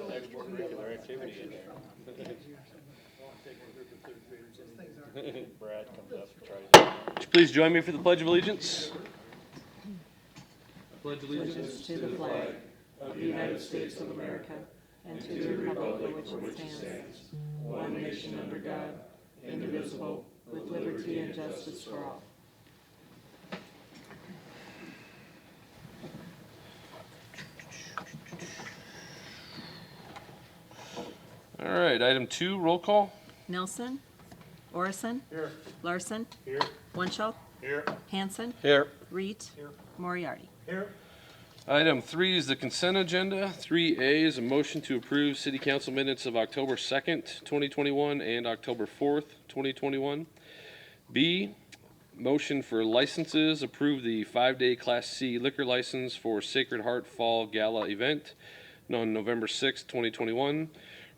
Extracurricular activity in there. Brad comes up and tries to. Would you please join me for the Pledge of Allegiance? Pledge allegiance to the flag of the United States of America and to the republic for which it stands, one nation under God, indivisible, with liberty and justice for all. All right, item 2, roll call. Nelson, Orison, Here. Larson, Here. Wunschel, Here. Hanson, Here. Reed, Moriarty. Here. Item 3 is the consent agenda. 3A is a motion to approve City Council minutes of October 2nd, 2021 and October 4th, 2021. B, motion for licenses, approve the 5-day Class C liquor license for Sacred Heart Fall Gala event on November 6th, 2021.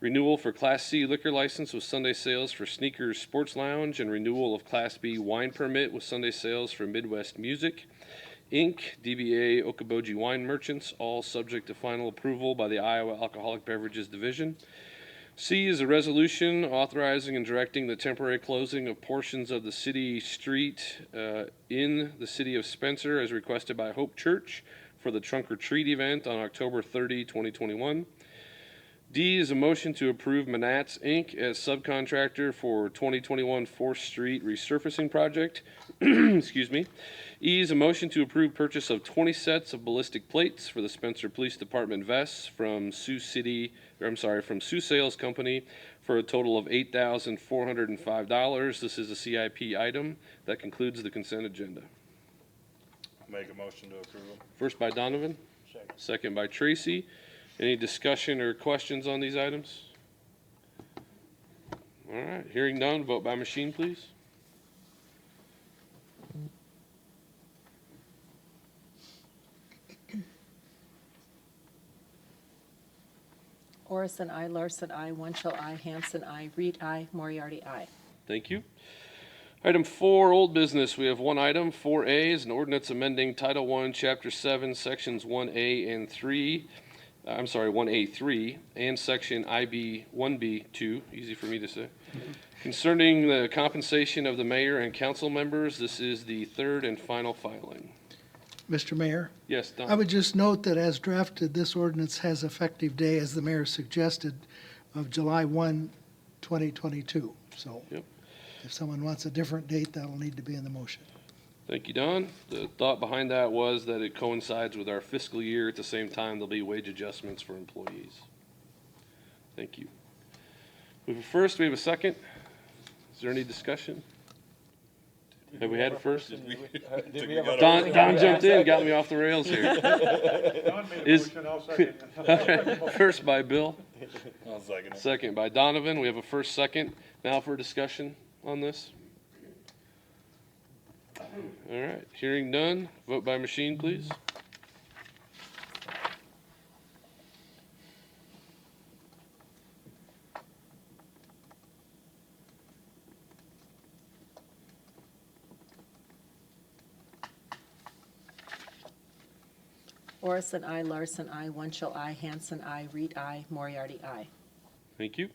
Renewal for Class C liquor license with Sunday sales for Sneakers Sports Lounge, and renewal of Class B wine permit with Sunday sales for Midwest Music Inc., DBA Okoboji Wine Merchants, all subject to final approval by the Iowa Alcoholic Beverages Division. C is a resolution authorizing and directing the temporary closing of portions of the city street in the city of Spencer as requested by Hope Church for the Trunk or Treat event on October 30, 2021. D is a motion to approve Manats Inc. as subcontractor for 2021 4th Street resurfacing project. Excuse me. E is a motion to approve purchase of 20 sets of ballistic plates for the Spencer Police Department vests from Sioux Sales Company for a total of $8,405. This is a CIP item. That concludes the consent agenda. Make a motion to approve them. First by Donovan, second by Tracy. Any discussion or questions on these items? All right, hearing none, vote by machine, please. Orison, I, Larson, I, Wunschel, I, Hanson, I, Reed, I, Moriarty, I. Thank you. Item 4, old business. We have one item. 4A is an ordinance amending Title I, Chapter 7, Sections 1A and 3. 1A3 and Section IB 1B2, easy for me to say, concerning the compensation of the mayor and council members. This is the third and final filing. Mr. Mayor, Yes, Don. I would just note that as drafted, this ordinance has effective day, as the mayor suggested, of July 1, 2022. So Yep. if someone wants a different date, that'll need to be in the motion. Thank you, Don. The thought behind that was that it coincides with our fiscal year. At the same time, there'll be wage adjustments for employees. Thank you. We have a first, we have a second. Is there any discussion? Have we had a first? Don jumped in, got me off the rails here. Okay. First by Bill, I'll second it. second by Donovan. We have a first, second. Now for discussion on this. All right, hearing none, vote by machine, please. Orison, I, Larson, I, Wunschel, I, Hanson, I, Reed, I, Moriarty, I. Thank you.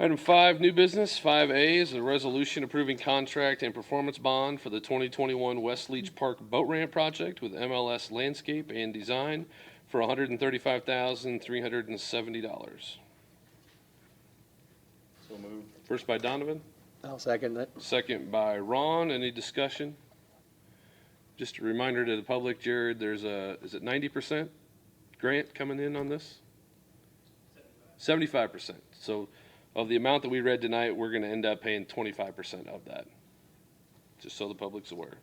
Item 5, new business. 5A is a resolution approving contract and performance bond for the 2021 West Leach Park Boat Ramp project with MLS Landscape and Design for $135,370. So moved. First by Donovan, I'll second that. second by Ron. Any discussion? Just a reminder to the public, Jared, there's is it 90% grant coming in on this? 75%. So of the amount that we read tonight, we're going to end up paying 25% of that, just so the public's aware.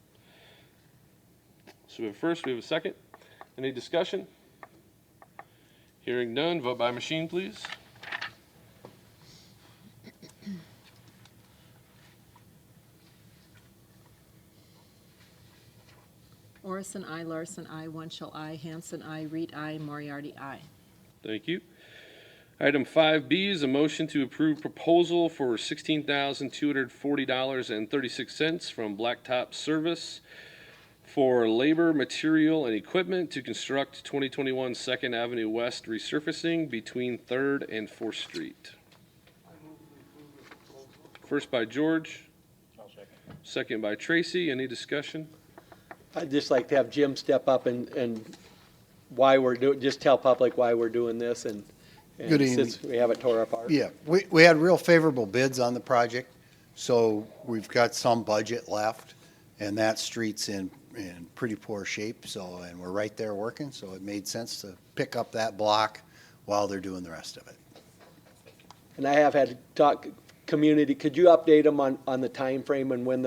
So we have a first, we have a second. Any discussion? Hearing none, vote by machine, please. Orison, I, Larson, I, Wunschel, I, Hanson, I, Reed, I, Moriarty, I. Thank you. Item 5B is a motion to approve proposal for $16,240.36 from Blacktop Service for labor, material, and equipment to construct 2021 Second Avenue West resurfacing between 3rd and 4th Street. First by George, I'll second. second by Tracy. Any discussion? I'd just like to have Jim step up and why we're doing, just tell public why we're doing this and Good evening. since we have it tore apart. Yeah, we had real favorable bids on the project, so we've got some budget left, and that street's in pretty poor shape, so, and we're right there working, so it made sense to pick up that block while they're doing the rest of it. And I have had to talk, community, could you update them on the time frame and when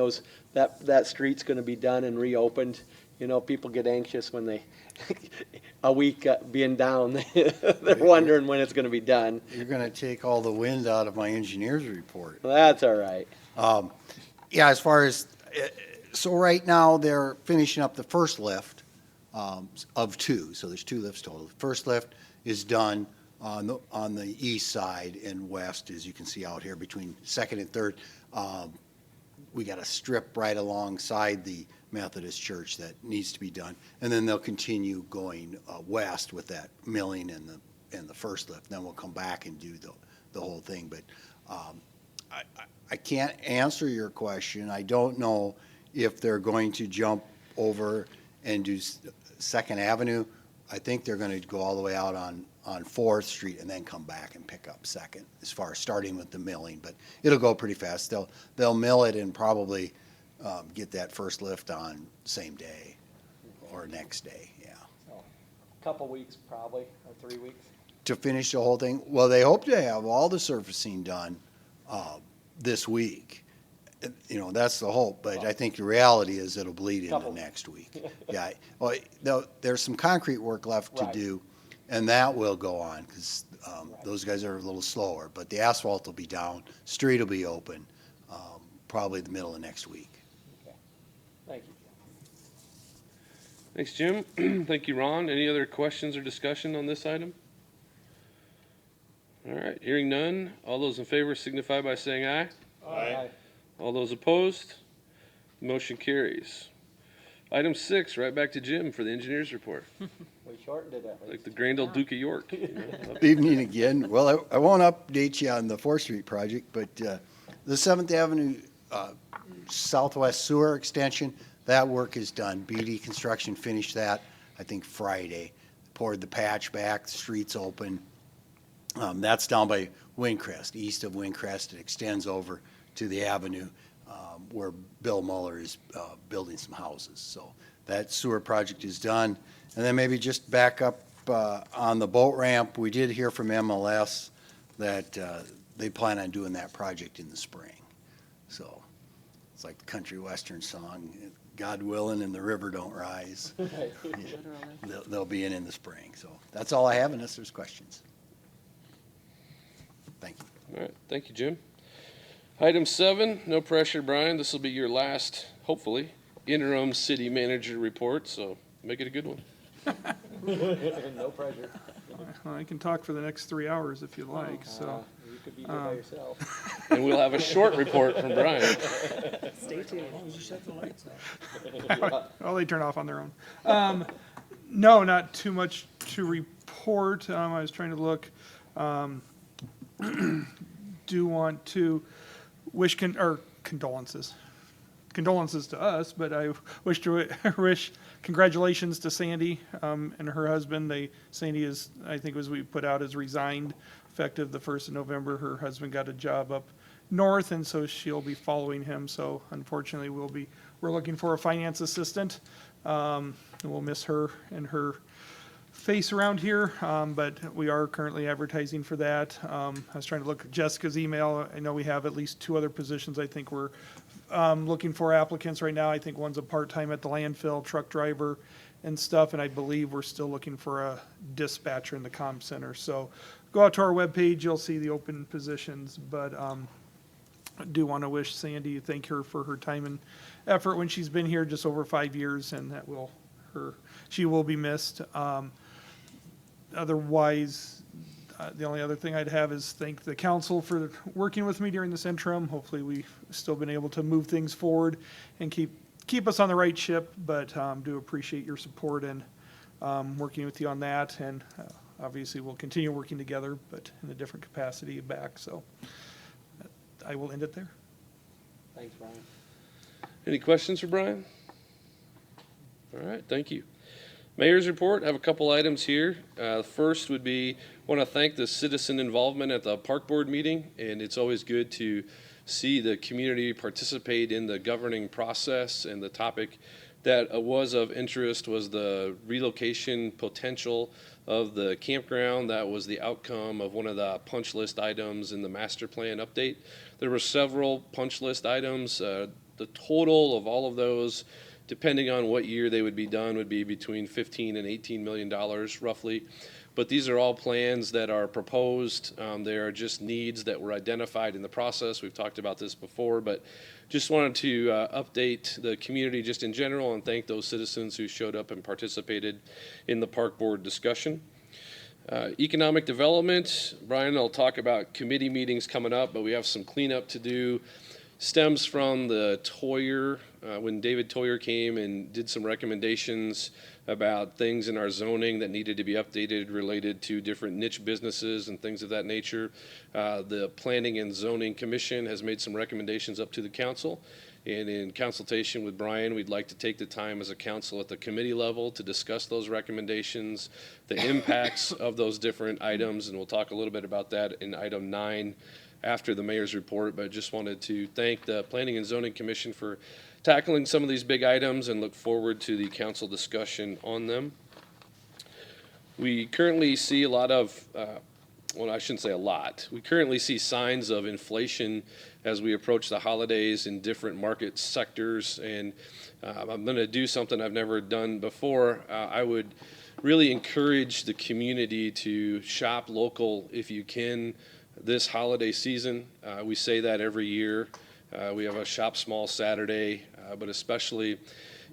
that street's gonna be done and reopened? You know, people get anxious when they, a week being down, they're wondering when it's gonna be done. You're gonna take all the wind out of my engineer's report. That's all right. Yeah, as far as, so right now, they're finishing up the first lift of 2, so there's 2 lifts total. The first lift is done on the east side and west, as you can see out here, between 2nd and 3rd. We got a strip right alongside the Methodist church that needs to be done, and then they'll continue going west with that milling and the first lift. Then we'll come back and do the whole thing. But I can't answer your question. I don't know if they're going to jump over and do Second Avenue. I think they're going to go all the way out on 4th Street and then come back and pick up Second, as far as starting with the milling. But it'll go pretty fast. They'll mill it and probably get that first lift on same day or next day, yeah. Couple weeks probably, or 3 weeks. To finish the whole thing, well, they hope to have all the surfacing done this week. You know, that's the hope, but I think the reality is it'll bleed into Couple. next week. Yeah, well, there's some concrete work left to Right. do, and that will go on, because those guys are a little slower, but the asphalt will be down, street will be open, probably the middle of next week. Thank you. Thanks, Jim. Thank you, Ron. Any other questions or discussion on this item? All right, hearing none. All those in favor signify by saying aye. Aye. All those opposed? Motion carries. Item 6, right back to Jim for the engineer's report. We shortened it at Like least. the Grand Old Duke of York. You know? Evening again. Well, I won't update you on the 4th Street project, but the 7th Avenue Southwest Sewer Extension, that work is done. BD Construction finished that, I think, Friday. Poured the patch back, the street's open. That's down by Windcrest, east of Windcrest. It extends over to the avenue where Bill Muller is building some houses. So that sewer project is done. And then maybe just back up on the boat ramp, we did hear from MLS that they plan on doing that project in the spring. So it's like the country western song, God willing and the river don't rise. Literally. They'll be in the spring. So that's all I have unless there's questions. Thank you. All right, thank you, Jim. Item 7, no pressure, Brian. This will be your last, hopefully, interim city manager report, so make it a good one. No pressure. I can talk for the next 3 hours if you like, so. You could be here by yourself. And we'll have a short report from Brian. Stay tuned. Oh, they turn off on their own. No, not too much to report. I was trying to look. Do want to wish condolences to us, but I wish to wish congratulations to Sandy and her husband. Sandy is, I think, as we put out, is resigned effective the 1st of November. Her husband got a job up north, and so she'll be following him. So unfortunately, we're looking for a finance assistant. And we'll miss her and her face around here, but we are currently advertising for that. I was trying to look at Jessica's email. I know we have at least 2 other positions. I think we're looking for applicants right now. I think one's a part-time at the landfill, truck driver and stuff, and I believe we're still looking for a dispatcher in the comm center. So go out to our webpage, you'll see the open positions, but I do want to wish Sandy, thank her for her time and effort when she's been here just over 5 years, and she will be missed. Otherwise, the only other thing I'd have is thank the council for working with me during this interim. Hopefully we've still been able to move things forward and keep keep us on the right ship, but do appreciate your support and working with you on that. And obviously, we'll continue working together, but in a different capacity back. So I will end it there. Thanks, Brian. Any questions for Brian? All right, thank you. Mayor's report, I have a couple items here. First would be, want to thank the citizen involvement at the park board meeting, and it's always good to see the community participate in the governing process. And the topic that was of interest was the relocation potential of the campground. That was the outcome of one of the punch list items in the master plan update. There were several punch list items. The total of all of those, depending on what year they would be done, would be between $15 and $18 million roughly. But these are all plans that are proposed. They are just needs that were identified in the process. We've talked about this before, but just wanted to update the community just in general and thank those citizens who showed up and participated in the park board discussion. Economic development, Brian will talk about committee meetings coming up, but we have some cleanup to do. Stems from the Toyer, when David Toyer came and did some recommendations about things in our zoning that needed to be updated related to different niche businesses and things of that nature. The Planning and Zoning Commission has made some recommendations up to the council. And in consultation with Brian, we'd like to take the time as a council at the committee level to discuss those recommendations, the impacts of those different items, and we'll talk a little bit about that in item 9 after the mayor's report. But I just wanted to thank the Planning and Zoning Commission for tackling some of these big items and look forward to the council discussion on them. We currently see a lot of, well, I shouldn't say a lot. We currently see signs of inflation as we approach the holidays in different market sectors. And I'm going to do something I've never done before. I would really encourage the community to shop local if you can this holiday season. We say that every year. We have a Shop Small Saturday, but especially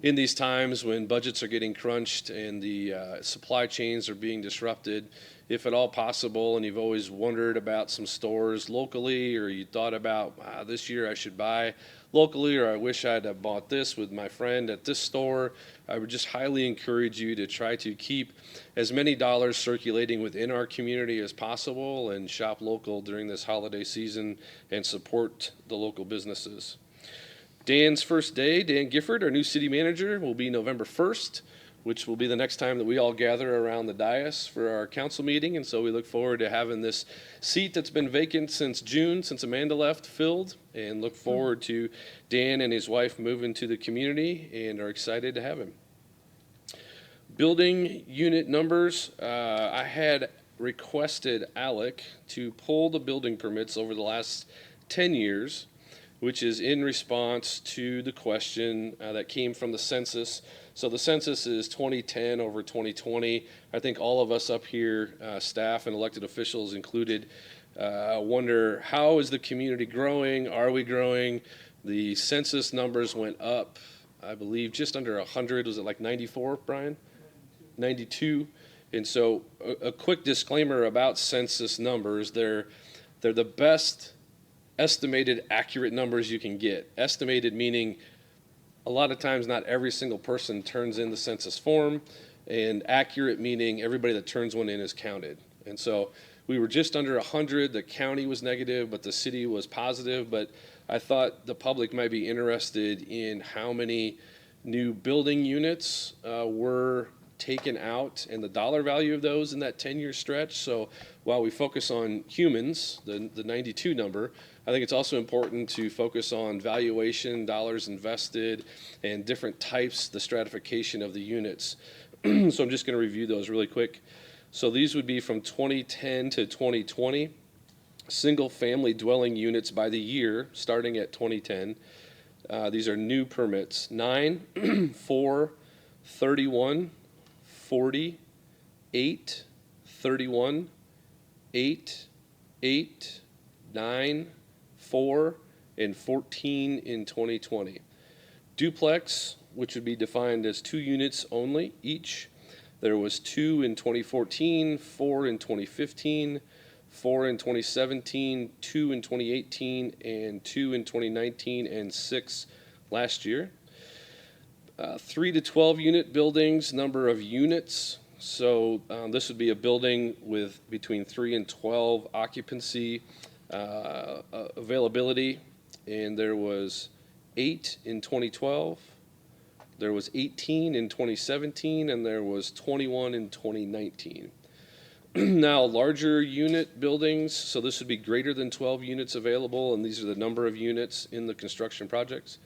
in these times when budgets are getting crunched and the supply chains are being disrupted, if at all possible, and you've always wondered about some stores locally, or you thought about this year I should buy locally, or I wish I'd have bought this with my friend at this store, I would just highly encourage you to try to keep as many dollars circulating within our community as possible and shop local during this holiday season and support the local businesses. Dan's first day, Dan Gifford, our new city manager, will be November 1st, which will be the next time that we all gather around the dais for our council meeting. And so we look forward to having this seat that's been vacant since June, since Amanda left, filled, and look forward to Dan and his wife moving to the community and are excited to have him. Building unit numbers, I had requested Alec to pull the building permits over the last 10 years, which is in response to the question that came from the census. So the census is 2010 over 2020. I think all of us up here, staff and elected officials included, wonder, how is the community growing? Are we growing? The census numbers went up, I believe, just under 100. Was it like 94, Brian? 92. And so a quick disclaimer about census numbers. They're the best estimated accurate numbers you can get. Estimated meaning a lot of times not every single person turns in the census form, and accurate meaning everybody that turns one in is counted. And so we were just under 100. The county was negative, but the city was positive. But I thought the public might be interested in how many new building units were taken out and the dollar value of those in that 10-year stretch. So while we focus on humans, the 92 number, I think it's also important to focus on valuation, dollars invested, and different types, the stratification of the units. So I'm just going to review those really quick. So these would be from 2010 to 2020. Single-family dwelling units by the year, starting at 2010. These are new permits. 9, 4, 31, 40, 8, 31, 8, 8, 9, 4, and 14 in 2020. Duplex, which would be defined as 2 units only each. There was 2 in 2014, 4 in 2015, 4 in 2017, 2 in 2018, and 2 in 2019, and 6 last year. 3 to 12 unit buildings, number of units. So this would be a building with between 3 and 12 occupancy availability. And there was 8 in 2012. There was 18 in 2017, and there was 21 in 2019. Now, larger unit buildings, so this would be greater than 12 units available, and these are the number of units in the construction projects.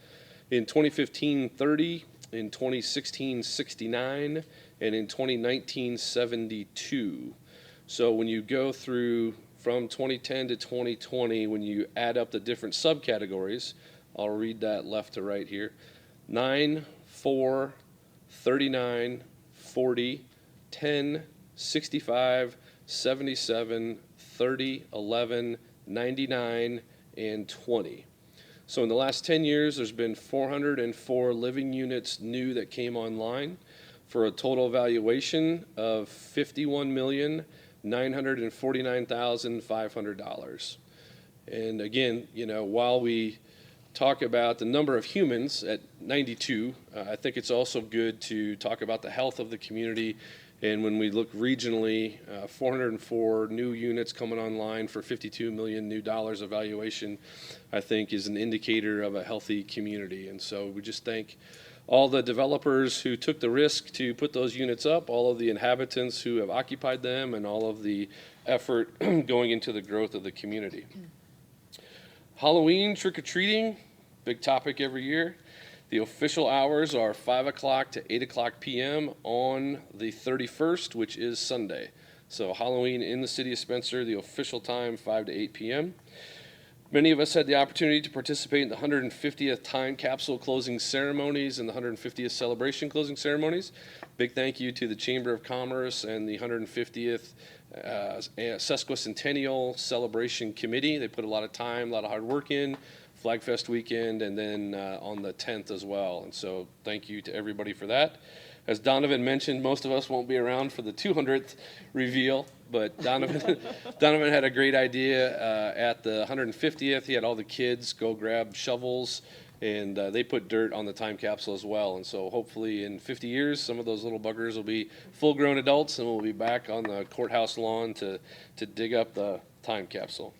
In 2015, 30, in 2016, 69, and in 2019, 72. So when you go through from 2010 to 2020, when you add up the different subcategories, I'll read that left to right here. 9, 4, 39, 40, 10, 65, 77, 30, 11, 99, and 20. So in the last 10 years, there's been 404 living units new that came online for a total valuation of $51,949,500. And again, you know, while we talk about the number of humans at 92, I think it's also good to talk about the health of the community. And when we look regionally, 404 new units coming online for $52 million new dollars of valuation, I think is an indicator of a healthy community. And so we just thank all the developers who took the risk to put those units up, all of the inhabitants who have occupied them, and all of the effort going into the growth of the community. Halloween trick-or-treating, big topic every year. The official hours are 5 o'clock to 8 o'clock p.m. on the 31st, which is Sunday. So Halloween in the city of Spencer, the official time, 5 to 8 p.m. Many of us had the opportunity to participate in the 150th time capsule closing ceremonies and the 150th celebration closing ceremonies. Big thank you to the Chamber of Commerce and the 150th Sesquicentennial Celebration Committee. They put a lot of time, a lot of hard work in. Flag Fest weekend, and then on the 10th as well. And so thank you to everybody for that. As Donovan mentioned, most of us won't be around for the 200th reveal, but Donovan had a great idea at the 150th. He had all the kids go grab shovels, and they put dirt on the time capsule as well. And so hopefully in 50 years, some of those little buggers will be full-grown adults, and we'll be back on the courthouse lawn to dig up the time capsule.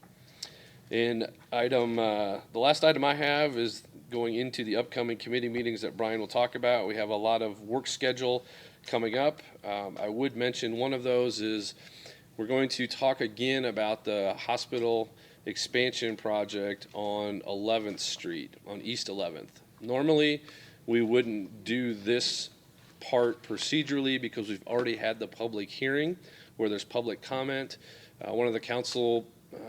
And the last item I have is going into the upcoming committee meetings that Brian will talk about. We have a lot of work schedule coming up. I would mention one of those is we're going to talk again about the hospital expansion project on 11th Street, on East 11th. Normally, we wouldn't do this part procedurally because we've already had the public hearing where there's public comment. One of the council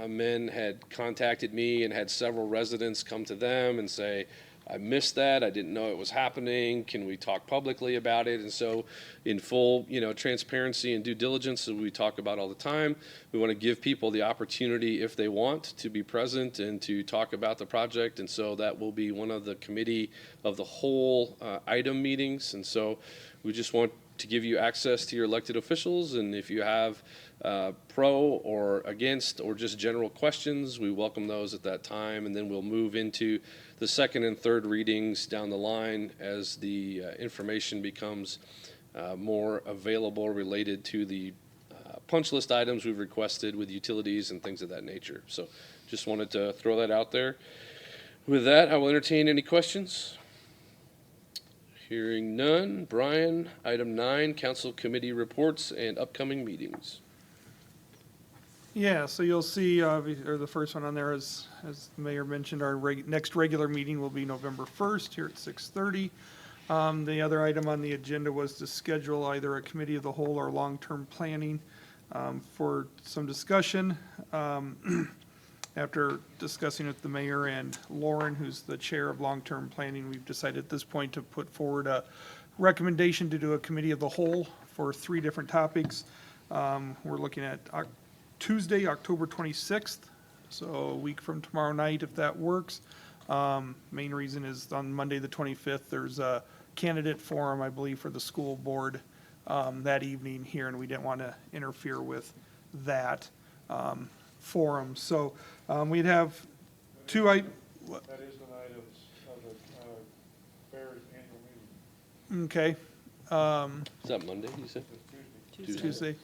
men had contacted me and had several residents come to them and say, I missed that. I didn't know it was happening. Can we talk publicly about it? And so in full, transparency and due diligence that we talk about all the time, we want to give people the opportunity, if they want, to be present and to talk about the project. And so that will be one of the committee of the whole item meetings. And so we just want to give you access to your elected officials. And if you have pro or against or just general questions, we welcome those at that time. And then we'll move into the second and third readings down the line as the information becomes more available related to the punch list items we've requested with utilities and things of that nature. So just wanted to throw that out there. With that, I will entertain any questions. Hearing none. Brian, item 9, council committee reports and upcoming meetings. Yeah, so you'll see, the first one on there is, as the mayor mentioned, our next regular meeting will be November 1st here at 6:30. The other item on the agenda was to schedule either a committee of the whole or long-term planning for some discussion. After discussing with the mayor and Lauren, who's the chair of long-term planning, we've decided at this point to put forward a recommendation to do a committee of the whole for 3 different topics. We're looking at Tuesday, October 26th, so a week from tomorrow night, if that works. Main reason is on Monday, the 25th, there's a candidate forum, I believe, for the school board that evening here, and we didn't want to interfere with that forum. So we'd have 2 items. That is an item of the fair's annual meeting. Okay, Is that Monday, you said? Tuesday.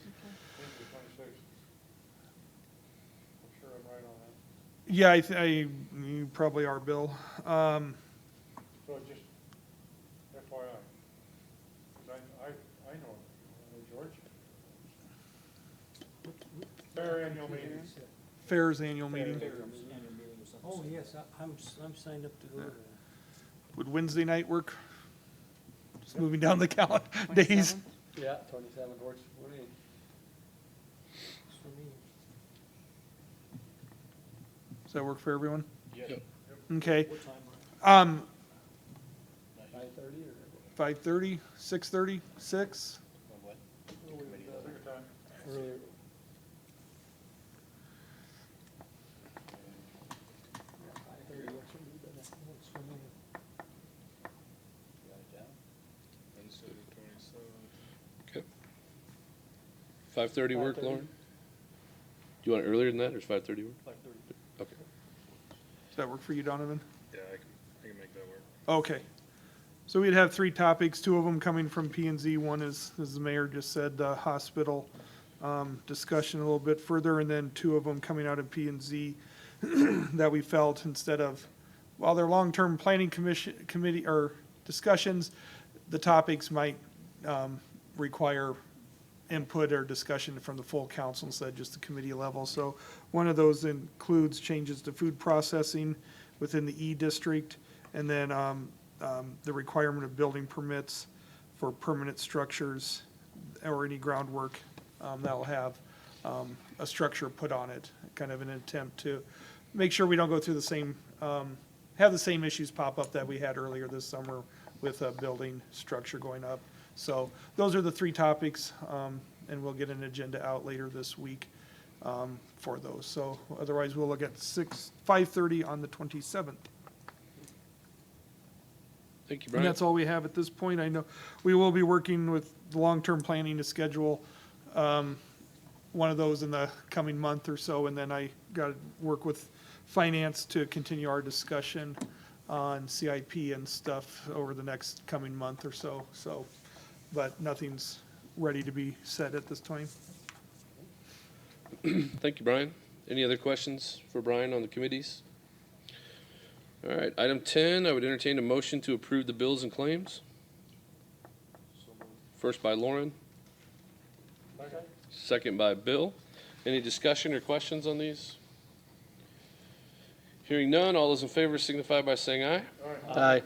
Yeah, you probably are, Bill. So just FYI, because I know George. Fair annual meeting. Fair's annual meeting. Oh, yes, I'm signed up to go to that. Would Wednesday night work? Just moving down the days. 27th? Yeah, 27 works for me. For me. Does that work for everyone? Yep. Okay. What time? 5:30 or? 5:30, 6:30, 6? What? Take your time. Earlier. Wednesday the 27th. Okay. 5:30 work, Lauren? Do you want it earlier than that, or is 5:30 work? 5:30. Okay. Does that work for you, Donovan? Yeah, I can make that work. Okay. So we'd have three topics, two of them coming from P and Z. One is, as the mayor just said, the hospital discussion a little bit further, and then two of them coming out of P and Z that we felt instead of, while they're long-term planning committee or discussions, the topics might require input or discussion from the full council instead of just the committee level. So one of those includes changes to food processing within the E district, and then the requirement of building permits for permanent structures or any groundwork that'll have a structure put on it, kind of an attempt to make sure we don't go through the same, have the same issues pop up that we had earlier this summer with a building structure going up. So those are the three topics, and we'll get an agenda out later this week for those. So otherwise, we'll look at 5:30 on the 27th. Thank you, And Brian. that's all we have at this point. I know we will be working with long-term planning to schedule one of those in the coming month or so, and then I got to work with finance to continue our discussion on CIP and stuff over the next coming month or so. So, but nothing's ready to be said at this time. Thank you, Brian. Any other questions for Brian on the committees? All right, item 10, I would entertain a motion to approve the bills and claims. First by Lauren, Second? second by Bill. Any discussion or questions on these? Hearing none, all those in favor signify by saying aye. Aye.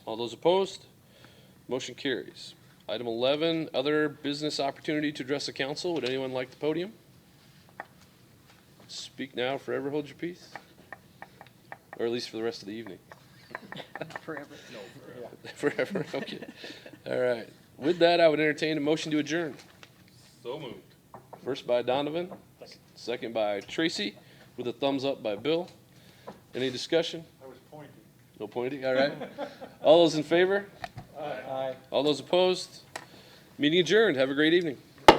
All those opposed? Motion carries. Item 11, other business opportunity to address the council. Would anyone like the podium? Speak now, forever hold your peace. Or at least for the rest of the evening. Forever. Forever, okay. All right. With that, I would entertain a motion to adjourn. So moved. First by Donovan, second by Tracy, with a thumbs up by Bill. Any discussion? I was pointing. No pointing, all right. All those in favor? Aye. All those opposed? Meeting adjourned. Have a great evening. Can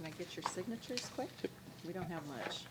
I get your signatures quick? We don't have much.